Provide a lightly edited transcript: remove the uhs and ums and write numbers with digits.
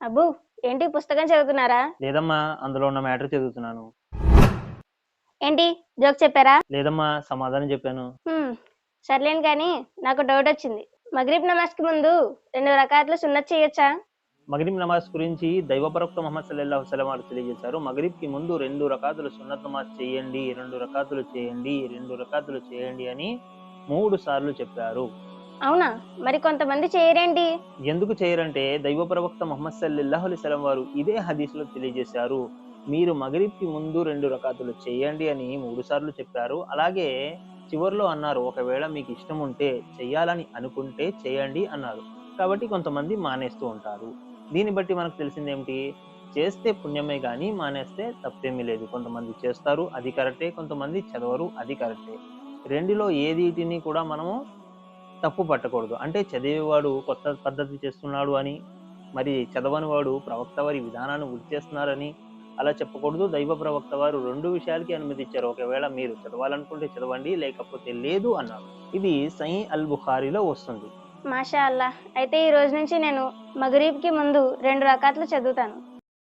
అబ్బు, ఏంటి పుస్తకం చదువుతున్నారా? లేదమ్మా, అందులో ఉన్న మ్యాటర్ చదువుతున్నాను. ఏంటి జోక్ చెప్పారా? లేదమ్మా, సమాధానం చెప్పాను. సర్లేను కానీ నాకు డౌట్ వచ్చింది. మగ్రిబ్ నమాజ్ కి ముందు 2 రకాతులు సున్నత్ చేయొచ్చా? మగరిబ్ నమాజ్ గురించి దైవ ప్రవక్త ముహమ్మద్ సల్లల్లాహు అలైహి వసల్లం వారు తెలియజేశారు. మగరిబ్ కి ముందు 2 రకాతులు సున్నత్ నమాజ్ చేయండి, 2 రకాతులు చేయండి, 2 రకాతులు చేయండి అని 3 సార్లు చెప్పారు. అవునా? మరి కొంతమంది చేయరేంటి? ఎందుకు చేయరంటే దైవ ప్రవక్త ముహమ్మద్ సల్లల్లాహు అలైహి వసల్లం వారు ఇదే హదీస్లో తెలియజేశారు. మీరు మగరిబ్ కి ముందు 2 రకాతులు చేయండి అని 3 సార్లు చెప్పారు. అలాగే చివర్లో అన్నారు, ఒకవేళ మీకు ఇష్టం ఉంటే చెయ్యాలని అనుకుంటే చేయండి అన్నారు. కాబట్టి కొంతమంది మానేస్తూ ఉంటారు. దీన్ని బట్టి మనకు తెలిసింది ఏమిటి? చేస్తే పుణ్యమే కానీ మానేస్తే తప్పేమీ లేదు. కొంతమంది చేస్తారు, అది కరెక్టే. కొంతమంది చదవరు, అది కరెక్టే. రెండిలో ఏదిటిని కూడా మనము తప్పు పట్టకూడదు. అంటే చదివేవాడు కొత్త పద్ధతి చేస్తున్నాడు అని, మరి చదవని వాడు ప్రవక్త వారి విధానాన్ని వృద్ధి చేస్తున్నారని అలా చెప్పకూడదు. దైవ ప్రవక్త వారు 2 విషయాలకి అనుమతిచ్చారు. ఒకవేళ మీరు చదవాలనుకుంటే చదవండి, లేకపోతే లేదు అన్నారు. ఇది సహీహ్ అల్ బుఖారీలో వస్తుంది. మాషా అల్లా. అయితే ఈ రోజు నుంచి నేను మగరీబ్ కి ముందు 2 రకాతులు చదువుతాను.